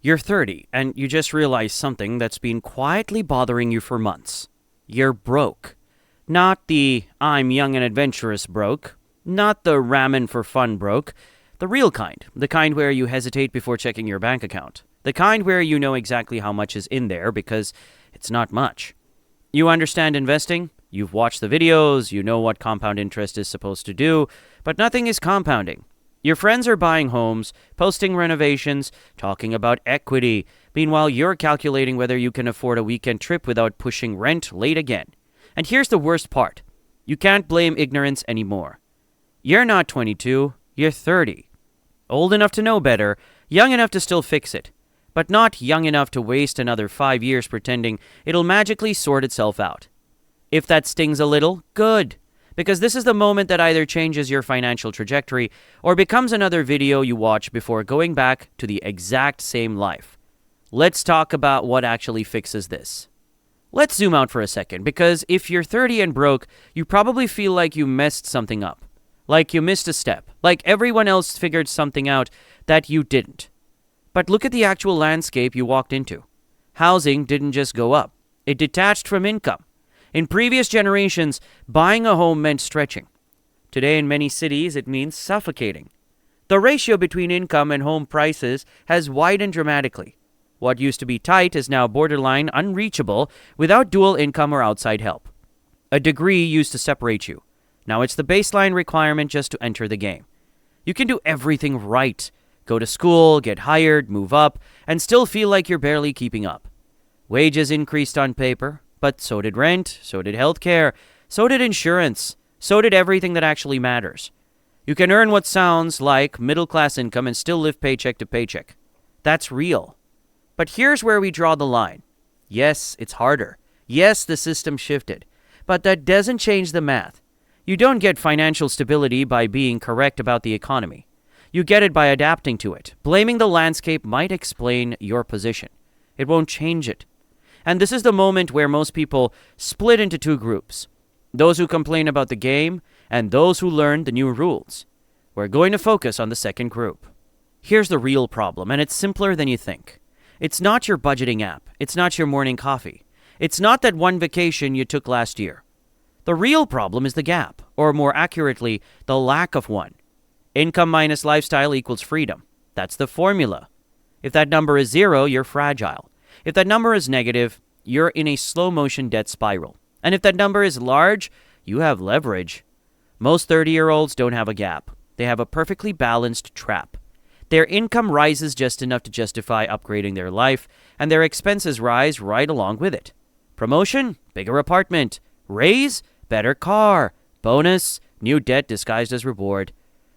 You're 30, and you just realized something that's been quietly bothering you for months. You're broke. Not the I'm young and adventurous broke. Not the ramen for fun broke. The real kind. The kind where you hesitate before checking your bank account. The kind where you know exactly how much is in there because it's not much. You understand investing. You've watched the videos. You know what compound interest is supposed to do. But nothing is compounding. Your friends are buying homes, posting renovations, talking about equity. Meanwhile, you're calculating whether you can afford a weekend trip without pushing rent late again. And here's the worst part. You can't blame ignorance anymore. You're not 22, you're 30. Old enough to know better, young enough to still fix it, but not young enough to waste another 5 years pretending it'll magically sort itself out. If that stings a little, good. Because this is the moment that either changes your financial trajectory or becomes another video you watch before going back to the exact same life. Let's talk about what actually fixes this. Let's zoom out for a second, because if you're 30 and broke, you probably feel like you messed something up. Like you missed a step. Like everyone else figured something out that you didn't. But look at the actual landscape you walked into. Housing didn't just go up. It detached from income. In previous generations, buying a home meant stretching. Today, in many cities, it means suffocating. The ratio between income and home prices has widened dramatically. What used to be tight is now borderline unreachable without dual income or outside help. A degree used to separate you. Now it's the baseline requirement just to enter the game. You can do everything right. Go to school, get hired, move up, and still feel like you're barely keeping up. Wages increased on paper. But so did rent, so did healthcare, so did insurance, so did everything that actually matters. You can earn what sounds like middle-class income and still live paycheck to paycheck. That's real. But here's where we draw the line. Yes, it's harder. Yes, the system shifted. But that doesn't change the math. You don't get financial stability by being correct about the economy. You get it by adapting to it. Blaming the landscape might explain your position. It won't change it. And this is the moment where most people split into two groups. Those who complain about the game and those who learn the new rules. We're going to focus on the second group. Here's the real problem, and it's simpler than you think. It's not your budgeting app. It's not your morning coffee. It's not that one vacation you took last year. The real problem is the gap, or more accurately, the lack of one. Income minus lifestyle equals freedom. That's the formula. If that number is 0, you're fragile. If that number is negative, you're in a slow-motion debt spiral. And if that number is large, you have leverage. Most 30-year-olds don't have a gap. They have a perfectly balanced trap. Their income rises just enough to justify upgrading their life, and their expenses rise right along with it. Promotion? Bigger apartment. Raise? Better car. Bonus? New debt disguised as reward.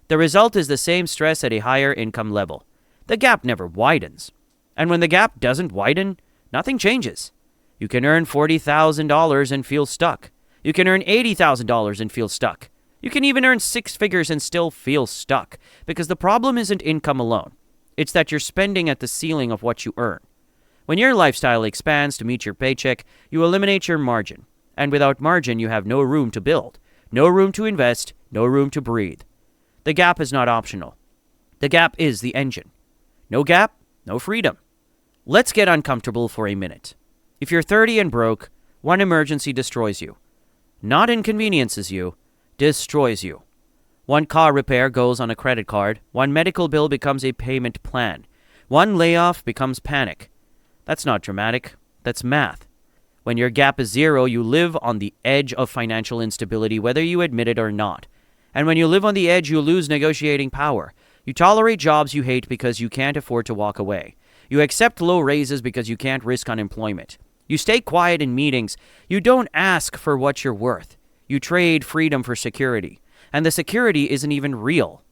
The result is the same stress at a higher income level. The gap never widens. And when the gap doesn't widen, nothing changes. You can earn $40,000 and feel stuck. You can earn $80,000 and feel stuck. You can even earn 6 figures and still feel stuck, because the problem isn't income alone. It's that you're spending at the ceiling of what you earn. When your lifestyle expands to meet your paycheck, you eliminate your margin. And without margin, you have no room to build, no room to invest, no room to breathe. The gap is not optional. The gap is the engine. No gap, no freedom. Let's get uncomfortable for a minute. If you're 30 and broke, one emergency destroys you. Not inconveniences you, destroys you. One car repair goes on a credit card. One medical bill becomes a payment plan. One layoff becomes panic. That's not dramatic. That's math. When your gap is 0, you live on the edge of financial instability, whether you admit it or not. And when you live on the edge, you lose negotiating power. You tolerate jobs you hate because you can't afford to walk away. You accept low raises because you can't risk unemployment. You stay quiet in meetings. You don't ask for what you're worth. You trade freedom for security. And the security isn't even real.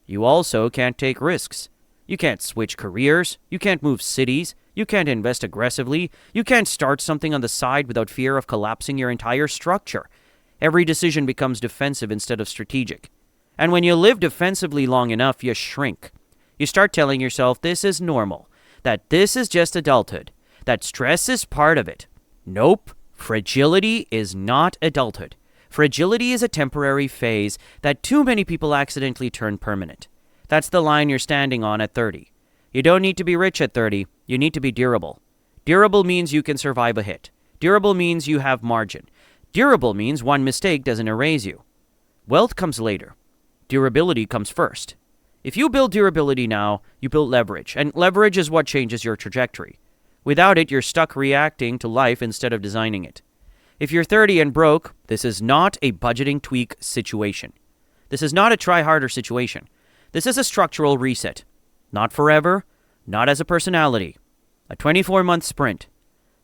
You also can't take risks. You can't switch careers. You can't move cities. You can't invest aggressively. You can't start something on the side without fear of collapsing your entire structure. Every decision becomes defensive instead of strategic. And when you live defensively long enough, you shrink. You start telling yourself this is normal, that this is just adulthood, that stress is part of it. Nope, fragility is not adulthood. Fragility is a temporary phase that too many people accidentally turn permanent. That's the line you're standing on at 30. You don't need to be rich at 30. You need to be durable. Durable means you can survive a hit. Durable means you have margin. Durable means one mistake doesn't erase you. Wealth comes later. Durability comes first. If you build durability now, you build leverage, and leverage is what changes your trajectory. Without it, you're stuck reacting to life instead of designing it. If you're 30 and broke, this is not a budgeting tweak situation. This is not a try harder situation. This is a structural reset. Not forever, not as a personality. A 24-month sprint.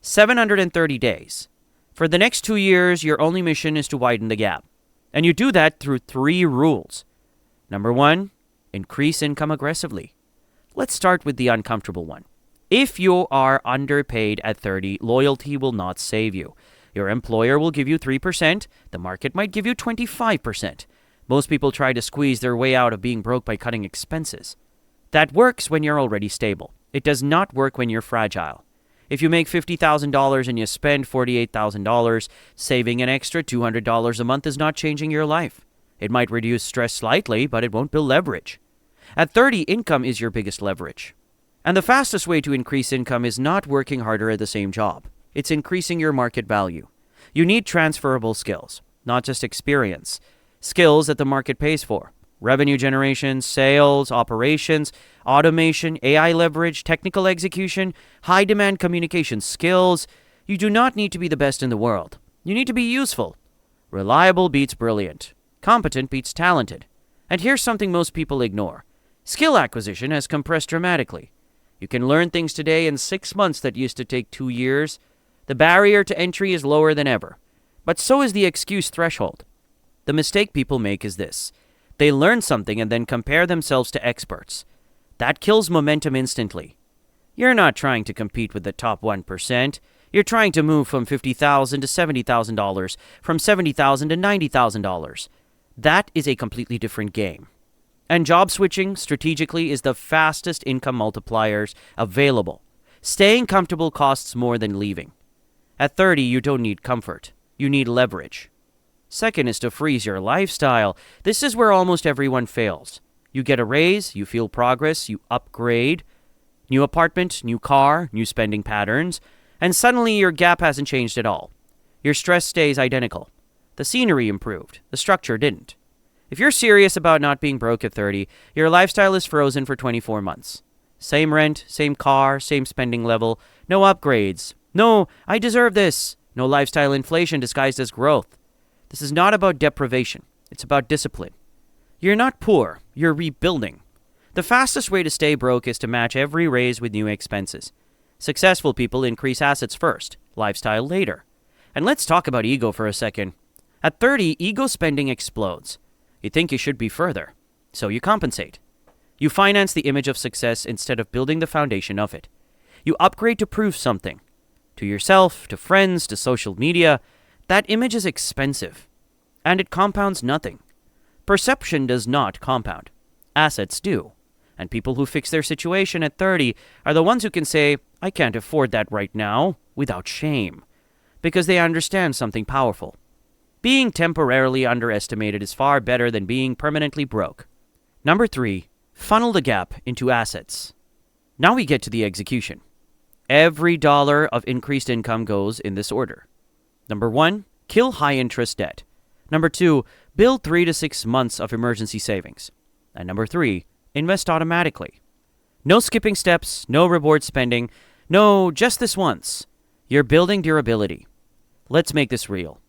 730 days. For the next 2 years, your only mission is to widen the gap. And you do that through 3 rules. Number 1, increase income aggressively. Let's start with the uncomfortable one. If you are underpaid at 30, loyalty will not save you. Your employer will give you 3%. The market might give you 25%. Most people try to squeeze their way out of being broke by cutting expenses. That works when you're already stable. It does not work when you're fragile. If you make $50,000 and you spend $48,000, saving an extra $200 a month is not changing your life. It might reduce stress slightly, but it won't build leverage. At 30, income is your biggest leverage. And the fastest way to increase income is not working harder at the same job. It's increasing your market value. You need transferable skills, not just experience. Skills that the market pays for. Revenue generation, sales, operations, automation, AI leverage, technical execution, high-demand communication skills. You do not need to be the best in the world. You need to be useful. Reliable beats brilliant. Competent beats talented. And here's something most people ignore. Skill acquisition has compressed dramatically. You can learn things today in 6 months that used to take 2 years. The barrier to entry is lower than ever. But so is the excuse threshold. The mistake people make is this. They learn something and then compare themselves to experts. That kills momentum instantly. You're not trying to compete with the top 1%. You're trying to move from $50,000 to $70,000, from $70,000 to $90,000. That is a completely different game. And job switching, strategically, is the fastest income multipliers available. Staying comfortable costs more than leaving. At 30, you don't need comfort. You need leverage. Second is to freeze your lifestyle. This is where almost everyone fails. You get a raise, you feel progress, you upgrade. New apartment, new car, new spending patterns. And suddenly your gap hasn't changed at all. Your stress stays identical. The scenery improved. The structure didn't. If you're serious about not being broke at 30, your lifestyle is frozen for 24 months. Same rent, same car, same spending level. No upgrades. No, I deserve this. No lifestyle inflation disguised as growth. This is not about deprivation. It's about discipline. You're not poor. You're rebuilding. The fastest way to stay broke is to match every raise with new expenses. Successful people increase assets first, lifestyle later. And let's talk about ego for a second. At 30, ego spending explodes. You think you should be further, so you compensate. You finance the image of success instead of building the foundation of it. You upgrade to prove something. To yourself, to friends, to social media. That image is expensive, and it compounds nothing. Perception does not compound. Assets do. And people who fix their situation at 30 are the ones who can say, I can't afford that right now, without shame. Because they understand something powerful. Being temporarily underestimated is far better than being permanently broke. Number 3, funnel the gap into assets. Now we get to the execution. Every dollar of increased income goes in this order. Number 1, kill high-interest debt. Number 2, build 3 to 6 months of emergency savings. And number 3, invest automatically. No skipping steps, no reward spending, no, just this once. You're building durability. Let's make this real.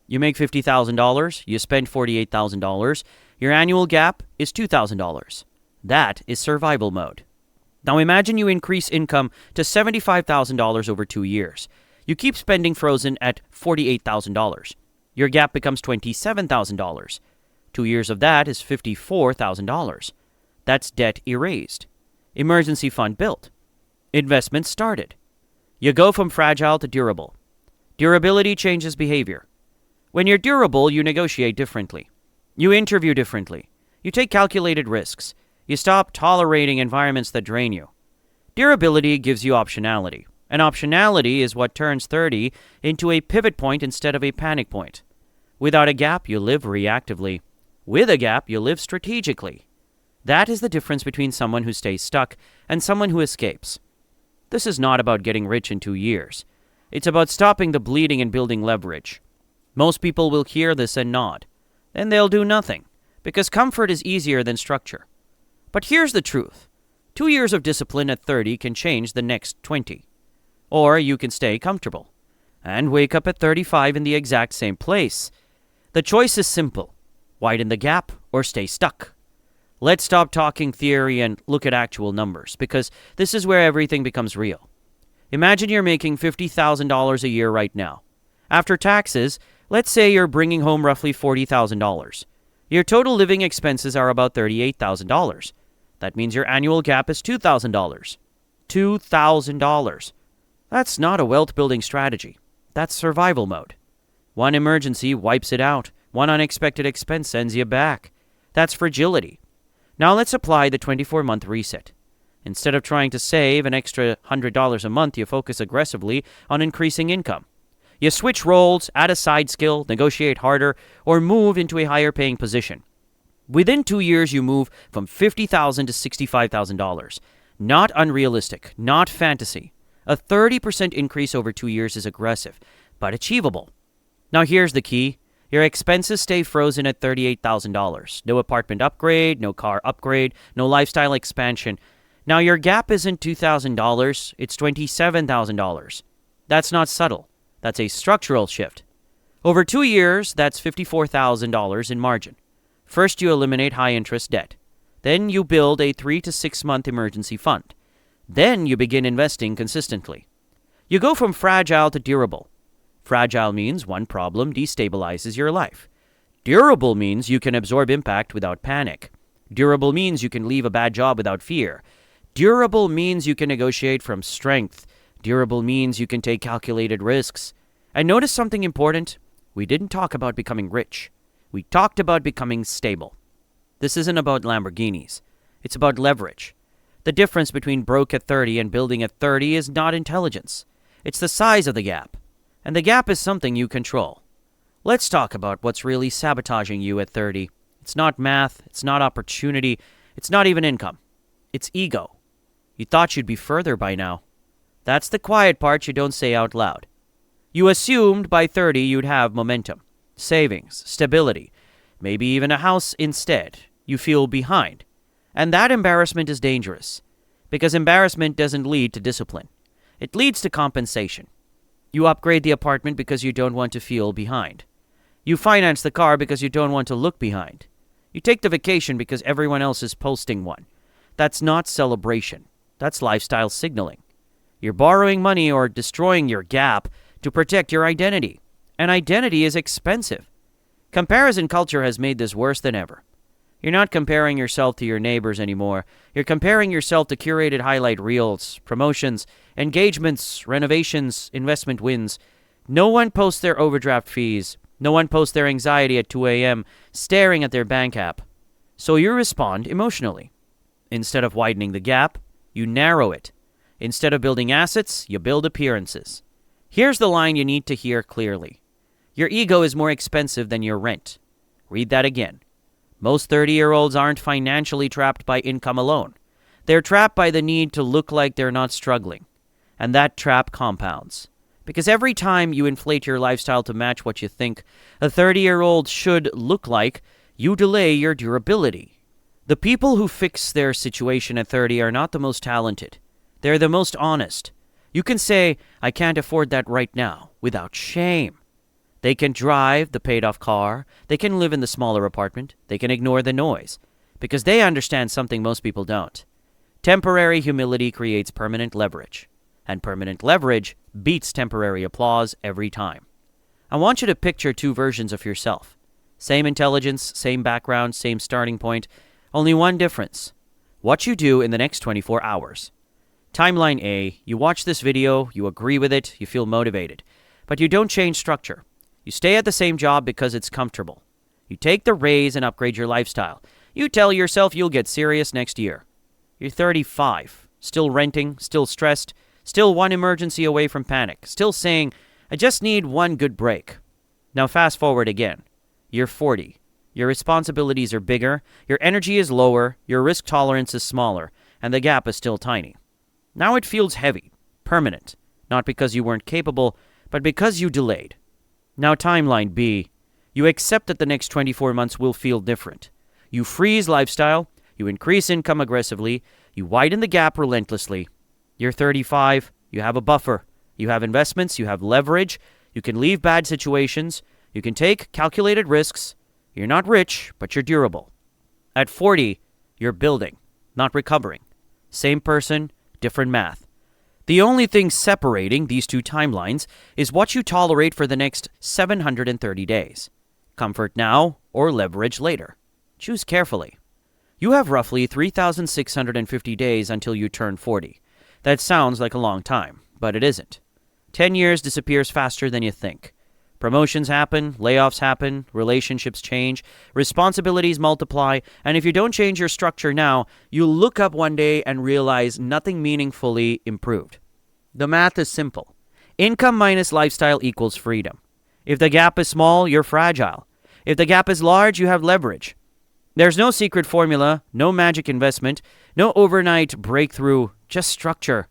You make $50,000, you spend $48,000, your annual gap is $2,000. That is survival mode. Now imagine you increase income to $75,000 over 2 years. You keep spending frozen at $48,000. Your gap becomes $27,000. 2 years of that is $54,000. That's debt erased. Emergency fund built. Investment started. You go from fragile to durable. Durability changes behavior. When you're durable, you negotiate differently. You interview differently. You take calculated risks. You stop tolerating environments that drain you. Durability gives you optionality. And optionality is what turns 30 into a pivot point instead of a panic point. Without a gap, you live reactively. With a gap, you live strategically. That is the difference between someone who stays stuck and someone who escapes. This is not about getting rich in 2 years. It's about stopping the bleeding and building leverage. Most people will hear this and nod. Then they'll do nothing, because comfort is easier than structure. But here's the truth. 2 years of discipline at 30 can change the next 20. Or you can stay comfortable and wake up at 35 in the exact same place. The choice is simple. Widen the gap or stay stuck. Let's stop talking theory and look at actual numbers, because this is where everything becomes real. Imagine you're making $50,000 a year right now. After taxes, let's say you're bringing home roughly $40,000. Your total living expenses are about $38,000. That means your annual gap is $2,000. $2,000. That's not a wealth-building strategy. That's survival mode. One emergency wipes it out. One unexpected expense sends you back. That's fragility. Now let's apply the 24-month reset. Instead of trying to save an extra $100 a month, you focus aggressively on increasing income. You switch roles, add a side skill, negotiate harder, or move into a higher paying position. Within 2 years, you move from $50,000 to $65,000. Not unrealistic, not fantasy. A 30% increase over 2 years is aggressive, but achievable. Now here's the key. Your expenses stay frozen at $38,000. No apartment upgrade, no car upgrade, no lifestyle expansion. Now your gap isn't $2,000, it's $27,000. That's not subtle. That's a structural shift. Over 2 years, that's $54,000 in margin. First, you eliminate high-interest debt. Then you build a 3 to 6 month emergency fund. Then you begin investing consistently. You go from fragile to durable. Fragile means one problem destabilizes your life. Durable means you can absorb impact without panic. Durable means you can leave a bad job without fear. Durable means you can negotiate from strength. Durable means you can take calculated risks. And notice something important. We didn't talk about becoming rich. We talked about becoming stable. This isn't about Lamborghinis. It's about leverage. The difference between broke at 30 and building at 30 is not intelligence. It's the size of the gap. And the gap is something you control. Let's talk about what's really sabotaging you at 30. It's not math. It's not opportunity. It's not even income. It's ego. You thought you'd be further by now. That's the quiet part you don't say out loud. You assumed by 30 you'd have momentum, savings, stability, maybe even a house instead. You feel behind. And that embarrassment is dangerous, because embarrassment doesn't lead to discipline. It leads to compensation. You upgrade the apartment because you don't want to feel behind. You finance the car because you don't want to look behind. You take the vacation because everyone else is posting one. That's not celebration. That's lifestyle signaling. You're borrowing money or destroying your gap to protect your identity. And identity is expensive. Comparison culture has made this worse than ever. You're not comparing yourself to your neighbors anymore. You're comparing yourself to curated highlight reels, promotions, engagements, renovations, investment wins. No one posts their overdraft fees. No one posts their anxiety at 2 a.m. staring at their bank app. So you respond emotionally. Instead of widening the gap, you narrow it. Instead of building assets, you build appearances. Here's the line you need to hear clearly. Your ego is more expensive than your rent. Read that again. Most 30-year-olds aren't financially trapped by income alone. They're trapped by the need to look like they're not struggling. And that trap compounds. Because every time you inflate your lifestyle to match what you think a 30-year-old should look like, you delay your durability. The people who fix their situation at 30 are not the most talented. They're the most honest. You can say, I can't afford that right now, without shame. They can drive the paid-off car. They can live in the smaller apartment. They can ignore the noise. Because they understand something most people don't. Temporary humility creates permanent leverage. And permanent leverage beats temporary applause every time. I want you to picture two versions of yourself. Same intelligence, same background, same starting point. Only one difference. What you do in the next 24 hours. Timeline A, you watch this video, you agree with it, you feel motivated. But you don't change structure. You stay at the same job because it's comfortable. You take the raise and upgrade your lifestyle. You tell yourself you'll get serious next year. You're 35, still renting, still stressed, still one emergency away from panic, still saying, I just need one good break. Now fast forward again. You're 40. Your responsibilities are bigger, your energy is lower, your risk tolerance is smaller, and the gap is still tiny. Now it feels heavy, permanent, not because you weren't capable, but because you delayed. Now timeline B. You accept that the next 24 months will feel different. You freeze lifestyle, you increase income aggressively, you widen the gap relentlessly. You're 35, you have a buffer, you have investments, you have leverage, you can leave bad situations, you can take calculated risks. You're not rich, but you're durable. At 40, you're building, not recovering. Same person, different math. The only thing separating these two timelines is what you tolerate for the next 730 days. Comfort now or leverage later. Choose carefully. You have roughly 3,650 days until you turn 40. That sounds like a long time, but it isn't. 10 years disappears faster than you think. Promotions happen, layoffs happen, relationships change, responsibilities multiply, and if you don't change your structure now, you'll look up one day and realize nothing meaningfully improved. The math is simple. Income minus lifestyle equals freedom. If the gap is small, you're fragile. If the gap is large, you have leverage. There's no secret formula, no magic investment, no overnight breakthrough, just structure.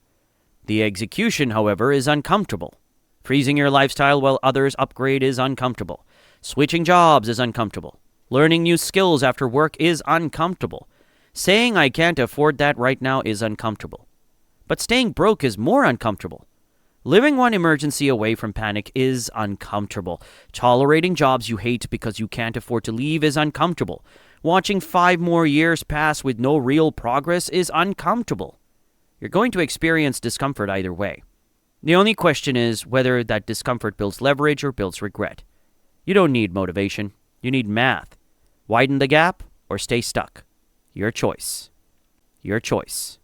The execution, however, is uncomfortable. Freezing your lifestyle while others upgrade is uncomfortable. Switching jobs is uncomfortable. Learning new skills after work is uncomfortable. Saying I can't afford that right now is uncomfortable. But staying broke is more uncomfortable. Living one emergency away from panic is uncomfortable. Tolerating jobs you hate because you can't afford to leave is uncomfortable. Watching 5 more years pass with no real progress is uncomfortable. You're going to experience discomfort either way. The only question is whether that discomfort builds leverage or builds regret. You don't need motivation. You need math. Widen the gap or stay stuck. Your choice. Your choice.